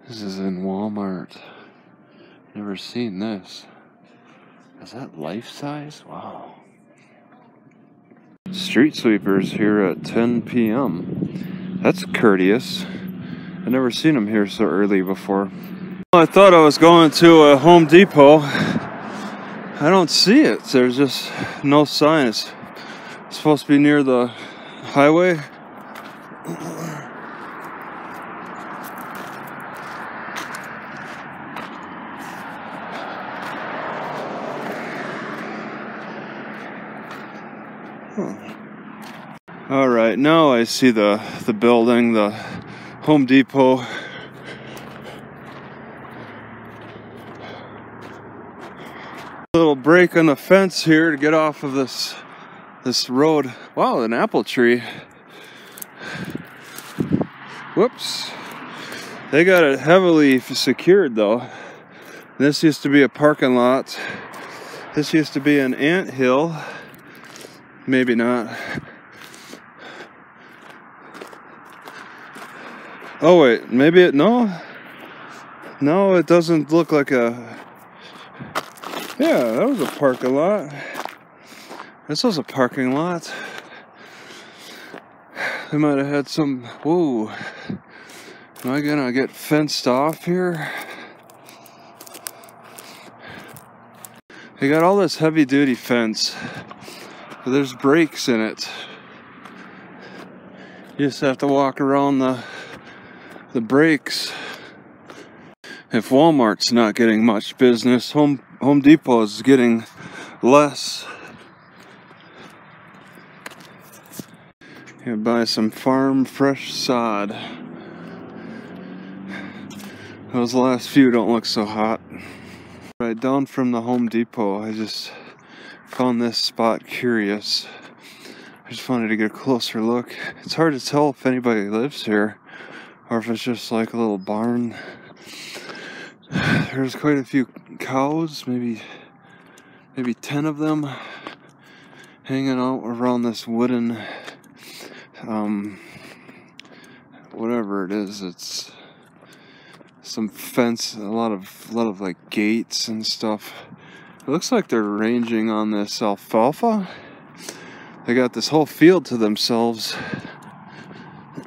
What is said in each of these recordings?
This is in Walmart. Never seen this. Is that life size? Wow. Street sweepers here at 10 p.m. That's courteous. I've never seen them here so early before. I thought I was going to a Home Depot. I don't see it. There's just no sign. It's supposed to be near the highway. All right, now I see the building, the Home Depot. Little break on the fence here to get off of this road. Wow, an apple tree. Whoops. They got it heavily secured though. This used to be a parking lot. This used to be an anthill. Maybe not. Oh wait, maybe it, no, it doesn't look like a, yeah, that was a parking lot. This was a parking lot. They might have had some, whoa, am I gonna get fenced off here? They got all this heavy duty fence, but there's breaks in it. You just have to walk around the breaks. If Walmart's not getting much business, Home Depot is getting less. You buy some farm fresh sod. Those last few don't look so hot. Right down from the Home Depot, I just found this spot curious. I just wanted to get a closer look. It's hard to tell if anybody lives here, or if it's just like a little barn. There's quite a few cows, maybe 10 of them, hanging out around this wooden, whatever it is. It's some fence, a lot of like gates and stuff. It looks like they're ranging on this alfalfa. They got this whole field to themselves.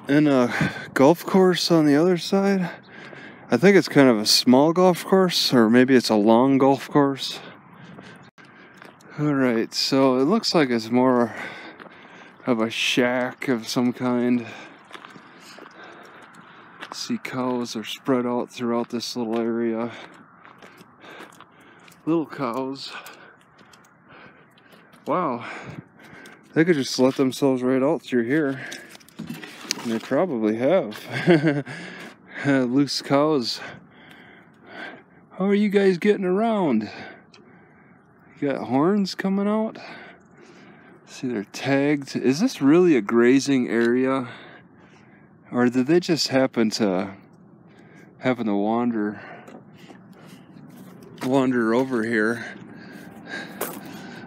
And a golf course on the other side. I think it's kind of a small golf course, or maybe it's a long golf course. Alright, so it looks like it's more of a shack of some kind. See, cows are spread out throughout this little area. Little cows. Wow. They could just let themselves right out through here. And they probably have. Loose cows. How are you guys getting around? You got horns coming out? See, they're tagged. Is this really a grazing area? Or did they just happen to wander over here?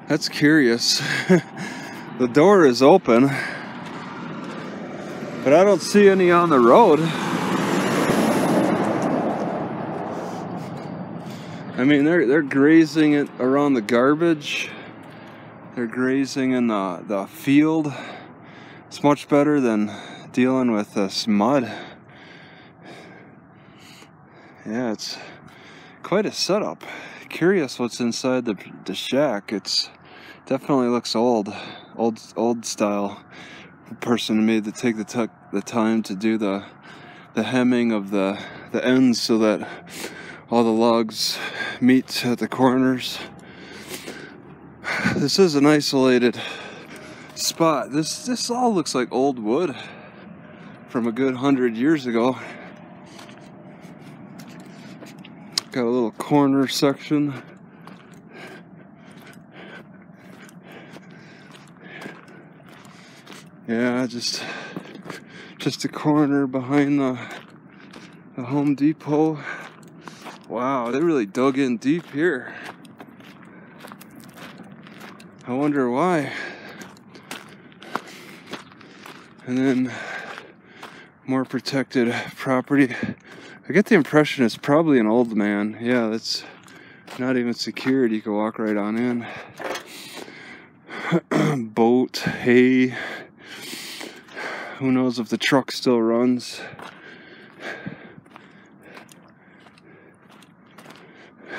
That's curious. The door is open, but I don't see any on the road. I mean, they're grazing it around the garbage. They're grazing in the field. It's much better than dealing with this mud. Yeah, it's quite a setup. Curious what's inside the shack. It's definitely looks old style. The person made take the time to do the hemming of the ends so that all the logs meet at the corners. This is an isolated spot. This all looks like old wood from a good 100 years ago. Got a little corner section. Yeah, just a corner behind the Home Depot. Wow, they really dug in deep here. I wonder why. And then more protected property. I get the impression it's probably an old man. Yeah, that's not even secured. You can walk right on in. Boat, hay. Who knows if the truck still runs.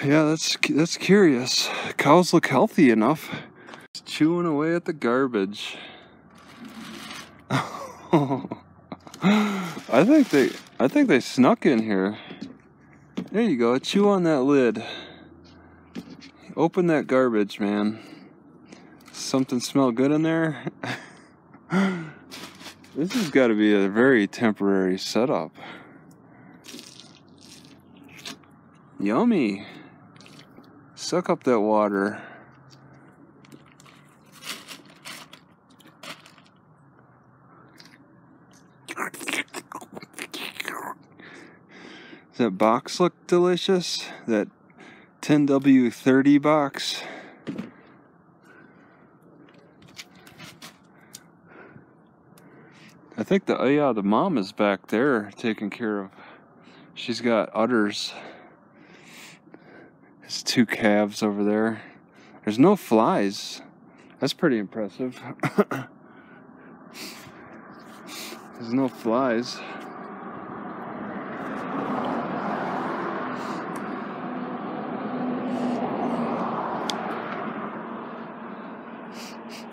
Yeah, that's curious. Cows look healthy enough. It's chewing away at the garbage. I think they snuck in here. There you go. Chew on that lid. Open that garbage, man. Something smell good in there? This has got to be a very temporary setup. Yummy. Suck up that water. Does that box look delicious? That 10W30 box? I think the mom is back there taking care of. She's got udders. There's 2 calves over there. There's no flies. That's pretty impressive. There's no flies.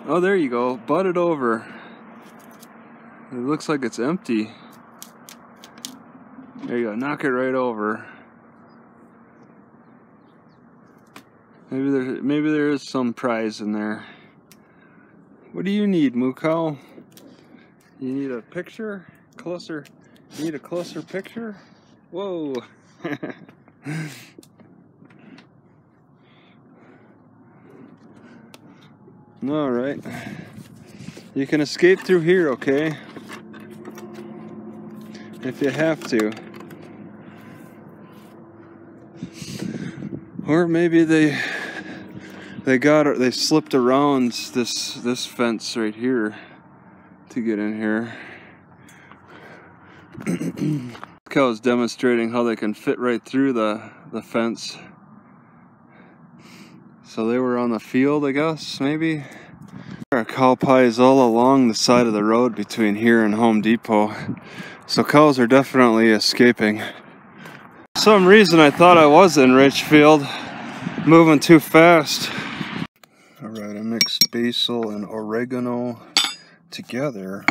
Oh, there you go. Butt it over. It looks like it's empty. There you go. Knock it right over. Maybe there is some prize in there. What do you need, moo cow? You need a picture? Closer. You need a closer picture? Whoa. All right. You can escape through here, okay? If you have to. Or maybe they slipped around this fence right here to get in here. Cow's demonstrating how they can fit right through the fence. So they were on the field, I guess, maybe. There are cow pies all along the side of the road between here and Home Depot. So cows are definitely escaping. For some reason I thought I was in Richfield, moving too fast. Alright, I mixed basil and oregano together,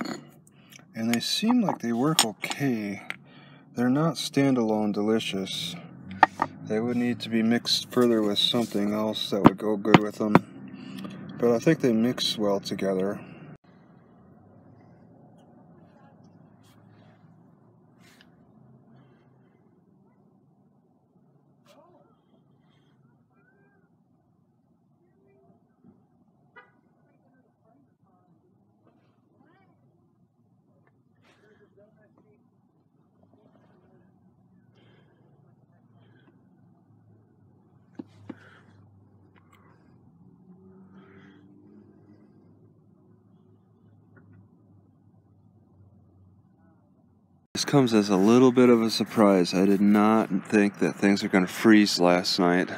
and they seem like they work okay. They're not standalone delicious. They would need to be mixed further with something else that would go good with them. But I think they mix well together. This comes as a little bit of a surprise. I did not think that things are going to freeze last night.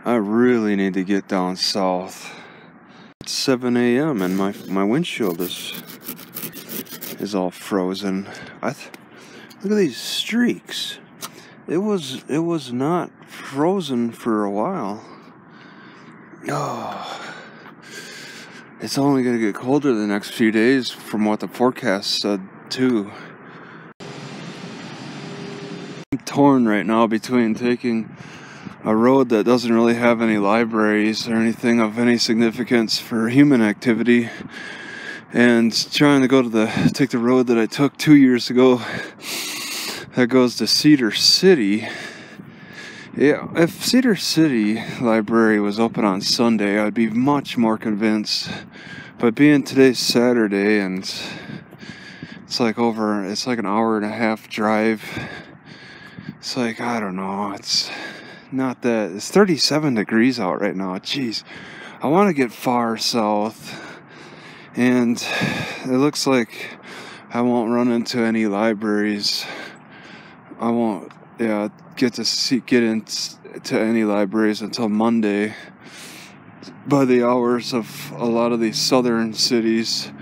I really need to get down south. It's 7 a.m. and my windshield is all frozen. Look at these streaks. It was not frozen for a while. Oh, it's only going to get colder the next few days from what the forecast said too. I'm torn right now between taking a road that doesn't really have any libraries or anything of any significance for human activity, and trying to take the road that I took 2 years ago that goes to Cedar City. Yeah, if Cedar City Library was open on Sunday, I'd be much more convinced. But being today's Saturday and it's like an hour and a half drive. It's like, I don't know, it's not that, it's 37 degrees out right now. Jeez, I want to get far south, and it looks like I won't run into any libraries. I won't get into any libraries until Monday by the hours of a lot of these southern cities.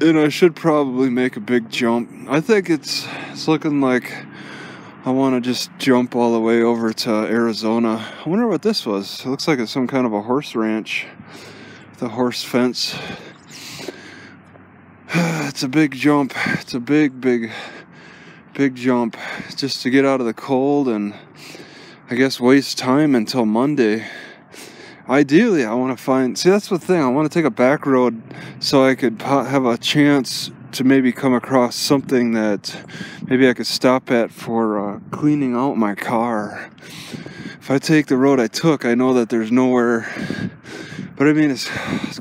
And I should probably make a big jump. I think it's looking like I want to just jump all the way over to Arizona. I wonder what this was. It looks like it's some kind of a horse ranch. The horse fence. It's a big jump. It's a big jump just to get out of the cold and I guess waste time until Monday. Ideally, I want to that's the thing, I want to take a back road so I could have a chance to maybe come across something that maybe I could stop at for cleaning out my car. If I take the road I took, I know that there's nowhere, but I mean, as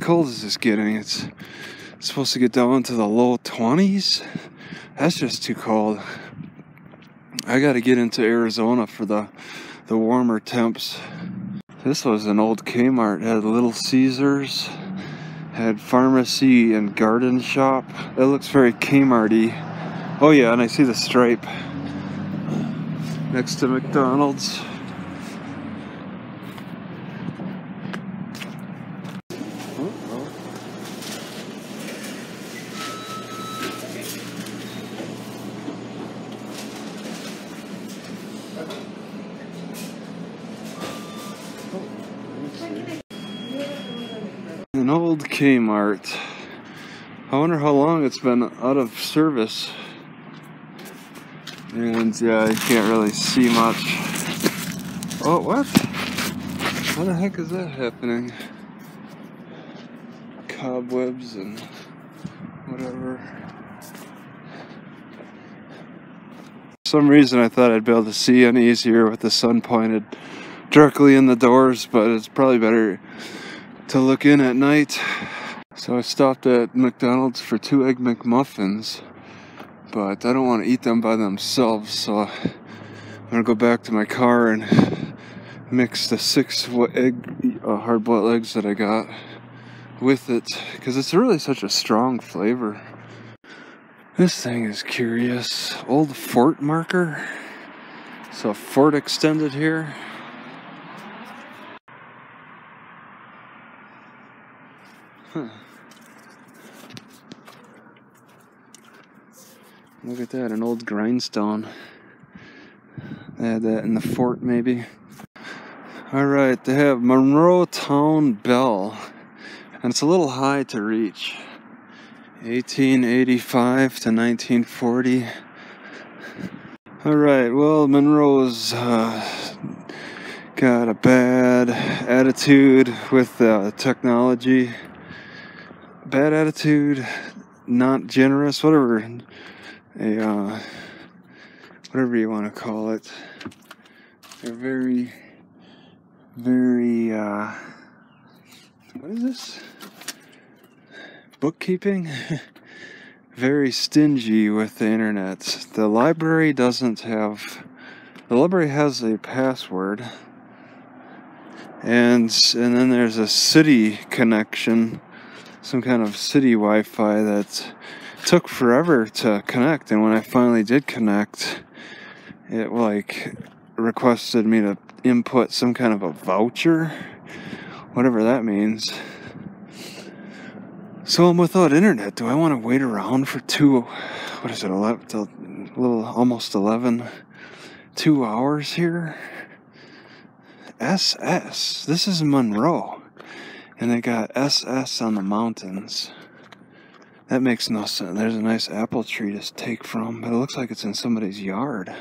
cold as it's getting, it's supposed to get down to the low 20s. That's just too cold. I got to get into Arizona for the warmer temps. This was an old Kmart. It had Little Caesars, had pharmacy and garden shop. It looks very Kmart-y. Oh yeah, and I see the stripe next to McDonald's. An old Kmart. I wonder how long it's been out of service. And yeah, you can't really see much. Oh, what? How the heck is that happening? Cobwebs and whatever. For some reason I thought I'd be able to see any easier with the sun pointed directly in the doors, but it's probably better to look in at night. So I stopped at McDonald's for 2 Egg McMuffins, but I don't want to eat them by themselves, so I'm gonna go back to my car and mix the 6 hard-boiled eggs that I got with it, because it's really such a strong flavor. This thing is curious. Old Fort marker. So Fort extended here. Huh. Look at that, an old grindstone. They had that in the fort, maybe. Alright, they have Monroe Town Bell. And it's a little high to reach. 1885 to 1940. Alright, well, Monroe's got a bad attitude with technology. Bad attitude, not generous, whatever you want to call it. They're very, what is this? Bookkeeping? Very stingy with the internet. The library has a password. And then there's a city connection, some kind of city Wi-Fi that took forever to connect, and when I finally did connect, it requested me to input some kind of a voucher, whatever that means. So I'm without internet. Do I want to wait around for almost 11, 2 hours here? SS. This is Monroe. And they got SS on the mountains. That makes no sense. There's a nice apple tree to take from, but it looks like it's in somebody's yard.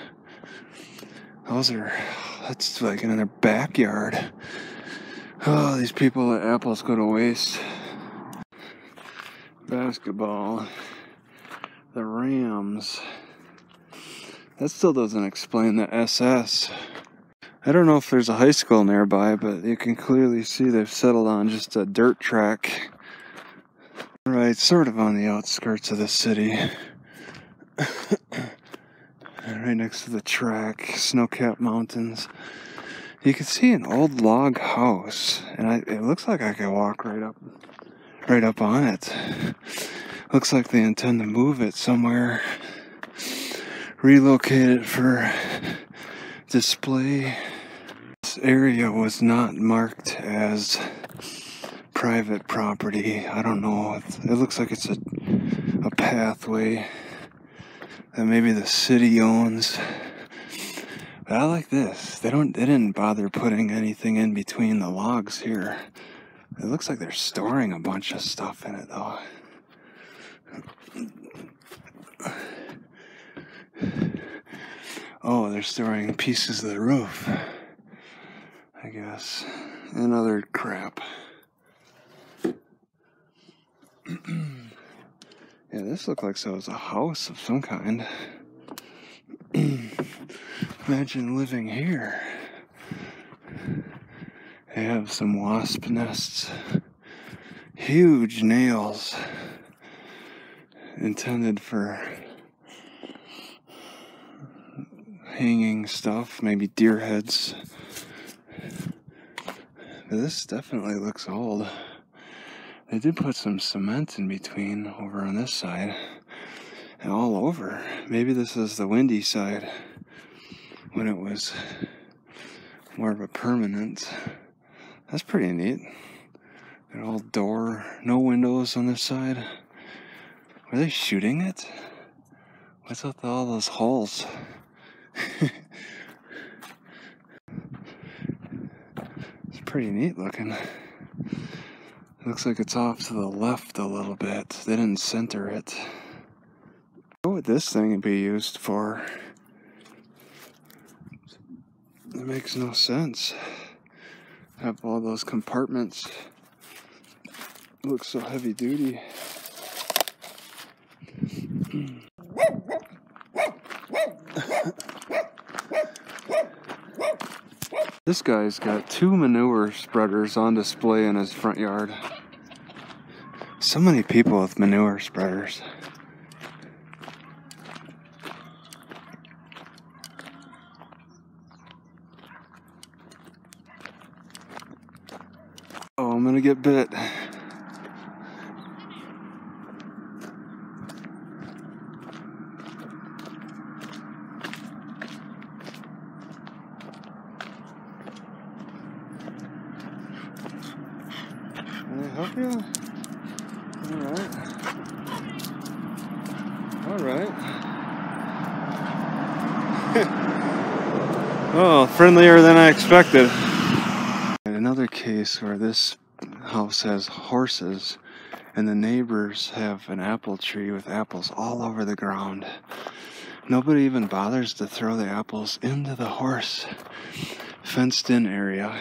That's like in their backyard. Oh, these people let apples go to waste. Basketball. The Rams. That still doesn't explain the SS. I don't know if there's a high school nearby, but you can clearly see they've settled on just a dirt track. Right, sort of on the outskirts of the city. Right next to the track, snow-capped mountains. You can see an old log house, and it looks like I could walk right up on it. Looks like they intend to move it somewhere, relocate it for display. This area was not marked as private property. I don't know. It looks like it's a pathway that maybe the city owns. But I like this. They didn't bother putting anything in between the logs here. It looks like they're storing a bunch of stuff in it though. Oh, they're storing pieces of the roof, I guess, and other crap. Yeah, this looked like so it was a house of some kind. Imagine living here. They have some wasp nests. Huge nails. Intended for hanging stuff, maybe deer heads. But this definitely looks old. They did put some cement in between over on this side and all over. Maybe this is the windy side when it was more of a permanent. That's pretty neat. An old door, no windows on this side. Were they shooting it? What's with all those holes? It's pretty neat looking. Looks like it's off to the left a little bit. They didn't center it. What would this thing be used for? It makes no sense. Have all those compartments. It looks so heavy duty. This guy's got 2 manure spreaders on display in his front yard. So many people with manure spreaders. Oh, I'm gonna get bit. Can I help you? Alright. Oh, friendlier than I expected. Another case where this house has horses and the neighbors have an apple tree with apples all over the ground. Nobody even bothers to throw the apples into the horse fenced in area.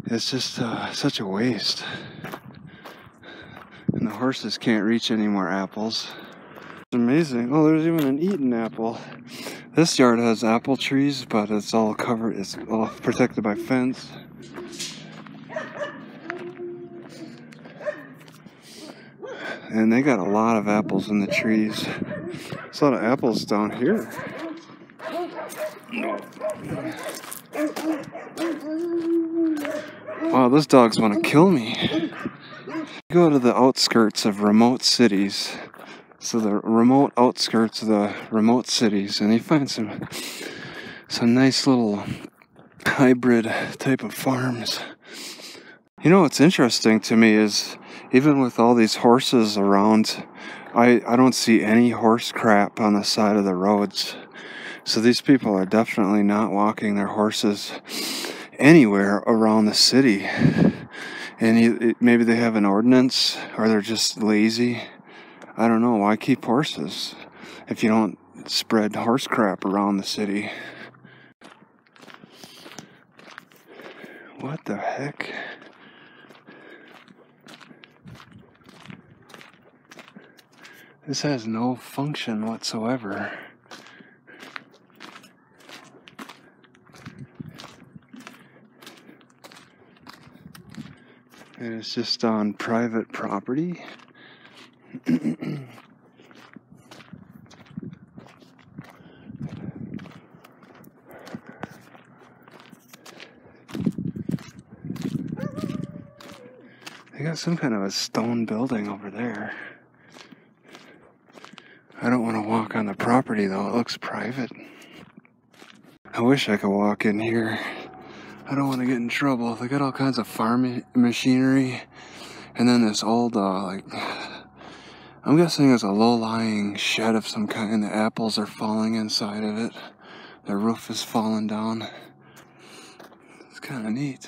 It's just such a waste. And the horses can't reach any more apples. It's amazing. Oh, there's even an eaten apple. This yard has apple trees, but it's all covered, it's all protected by fence. And they got a lot of apples in the trees. There's a lot of apples down here. Wow, those dogs want to kill me. Go to the outskirts of remote cities. So the remote outskirts of the remote cities, and you find some nice little hybrid type of farms. You know what's interesting to me is even with all these horses around, I don't see any horse crap on the side of the roads. So these people are definitely not walking their horses anywhere around the city. And maybe they have an ordinance, or they're just lazy. I don't know. Why keep horses if you don't spread horse crap around the city? What the heck? This has no function whatsoever. And it's just on private property. They got some kind of a stone building over there. want to walk on the property though, it looks private. I wish I could walk in here. I don't want to get in trouble. They got all kinds of farm machinery. And then this old, I'm guessing it's a low-lying shed of some kind. The apples are falling inside of it. The roof is falling down. It's kind of neat.